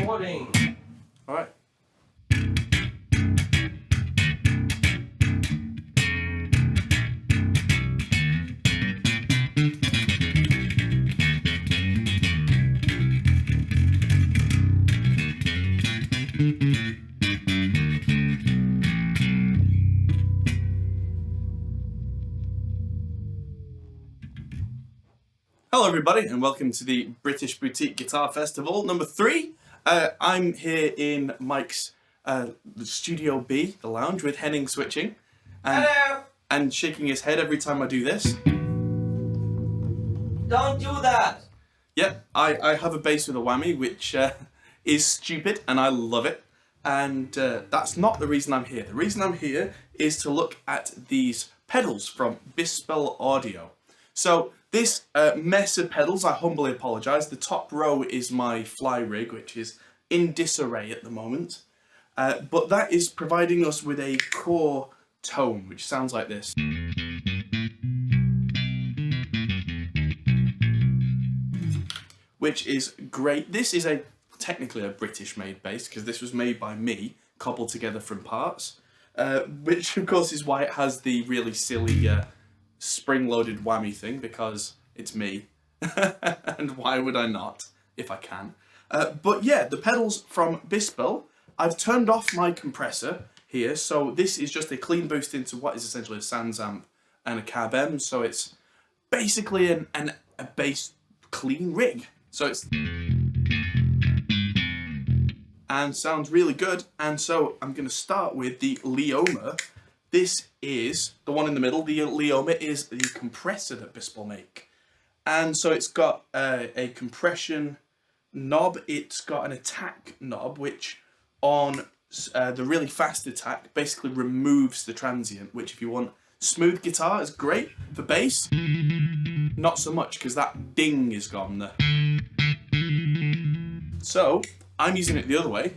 recording. All right. Hello everybody and welcome to the British Boutique Guitar Festival number 3. I'm here in Mike's Studio B, the lounge, with Henning switching and shaking his head every time I do this. Don't do that! Yep, I have a bass with a whammy which is stupid and I love it, and that's not the reason I'm here. The reason I'm here is to look at these pedals from Bispell Audio. So this mess of pedals, I humbly apologise. The top row is my fly rig, which is in disarray at the moment. But that is providing us with a core tone, which sounds like this. Which is great. This is technically a British-made bass, because this was made by me, cobbled together from parts. Which, of course, is why it has the really silly spring-loaded whammy thing, because it's me. And why would I not, if I can? But yeah, the pedals from Bispell, I've turned off my compressor here, so this is just a clean boost into what is essentially a Sans amp and a Cab M, so it's basically a bass clean rig. So it's... and sounds really good, and so I'm going to start with the Leoma. This is the one in the middle. The Leoma is the compressor that Bispell make. And so it's got a compression knob. It's got an attack knob, which on the really fast attack basically removes the transient, which if you want smooth guitar is great. For bass, not so much, because that ding is gone there. So I'm using it the other way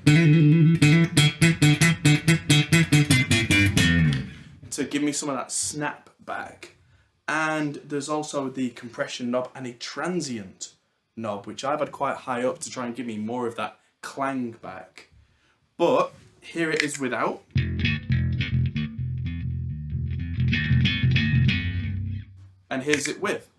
to give me some of that snap back. And there's also the compression knob and a transient knob, which I've had quite high up to try and give me more of that clang back. But here it is without. And here's it with.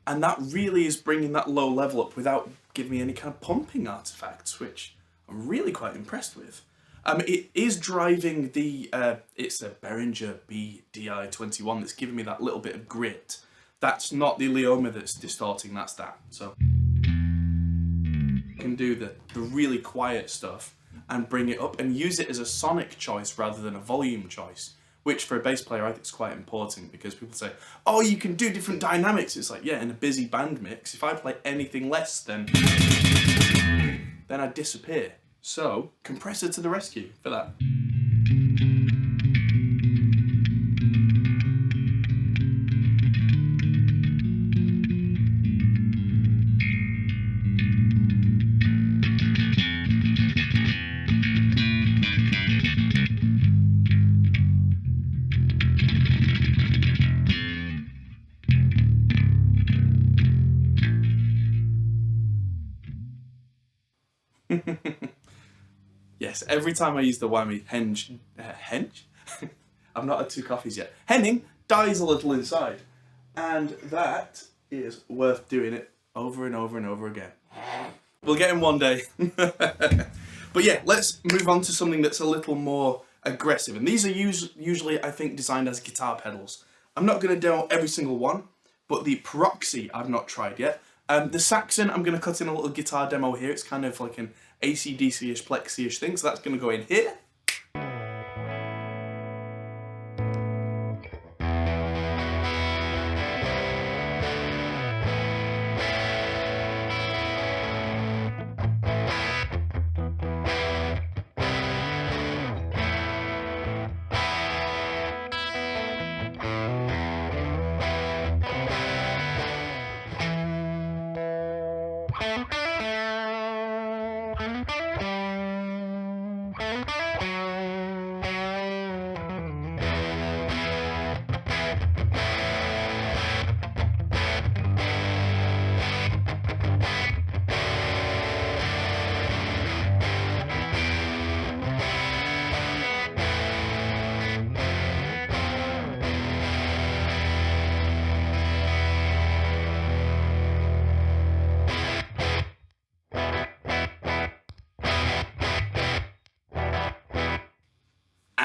And that really is bringing that low level up without giving me any kind of pumping artifacts, which I'm really quite impressed with. It is driving the, it's a Behringer BDI-21 that's giving me that little bit of grit. That's not the Leoma that's distorting, that's that. So I can do the really quiet stuff and bring it up and use it as a sonic choice rather than a volume choice. Which for a bass player I think is quite important, because people say, oh, you can do different dynamics. It's like, yeah, in a busy band mix, if I play anything less then I disappear. So, compressor to the rescue for that. Yes, every time I use the whammy, Henge? I've not had 2 coffees yet. Henning dies a little inside. And that is worth doing it over and over and over again. We'll get him one day. But yeah, let's move on to something that's a little more aggressive. And these are usually, I think, designed as guitar pedals. I'm not going to demo every single one, but the Proxy I've not tried yet. The Saxon, I'm going to cut in a little guitar demo here. It's kind of like an AC/DC-ish, Plexi-ish thing, so that's going to go in here.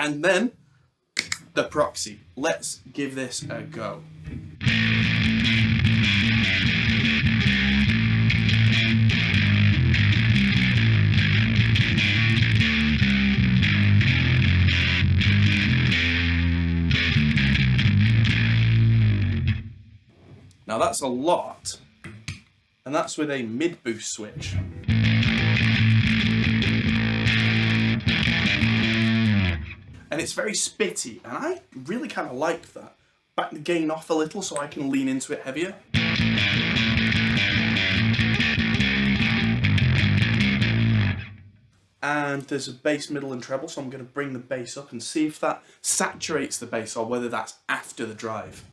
And then the Proxy. Let's give this a go. Now that's a lot, and that's with a mid-boost switch. And it's very spitty, and I really kind of like that. Back the gain off a little so I can lean into it heavier. And there's a bass, middle and treble, so I'm going to bring the bass up and see if that saturates the bass or whether that's after the drive.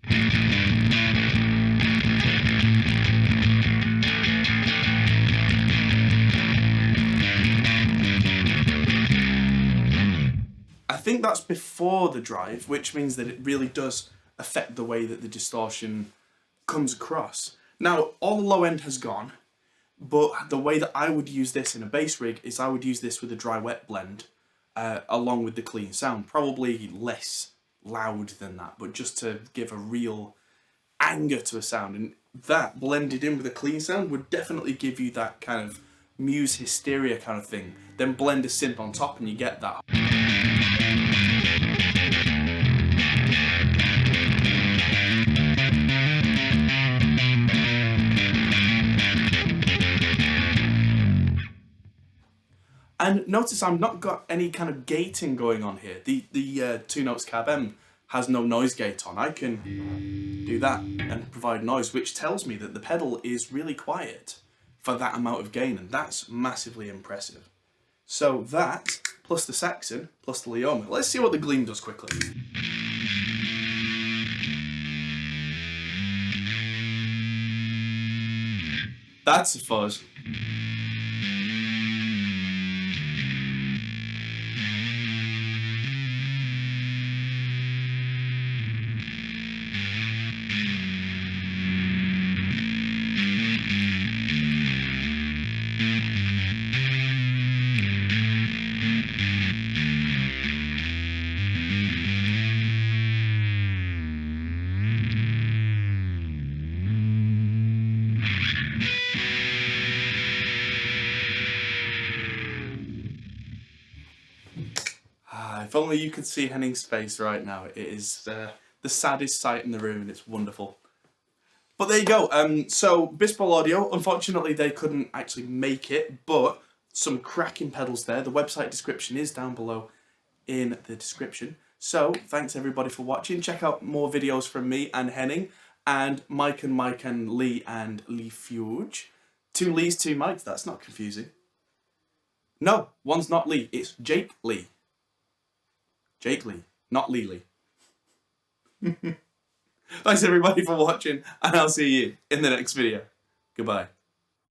I think that's before the drive, which means that it really does affect the way that the distortion comes across. Now, all the low end has gone, but the way that I would use this in a bass rig is I would use this with a dry-wet blend along with the clean sound. Probably less loud than that, but just to give a real anger to a sound. And that blended in with a clean sound would definitely give you that kind of Muse hysteria kind of thing. Then blend a synth on top and you get that. And notice I've not got any kind of gating going on here. The 2 notes cab M has no noise gate on. I can do that and provide noise, which tells me that the pedal is really quiet for that amount of gain, and that's massively impressive. So that, plus the Saxon, plus the Leoma. Let's see what the Gleam does quickly. That's a fuzz. If only you could see Henning's face right now. It is the saddest sight in the room, and it's wonderful. But there you go. So Bispell Audio, unfortunately they couldn't actually make it, but some cracking pedals there. The website description is down below in the description. So thanks everybody for watching. Check out more videos from me and Henning, and Mike and Lee and Lee Fuge. 2 Lees, 2 Mikes. That's not confusing. No, one's not Lee. It's Jake Lee. Jake Lee, not Lee Lee. Thanks everybody for watching, and I'll see you in the next video. Goodbye.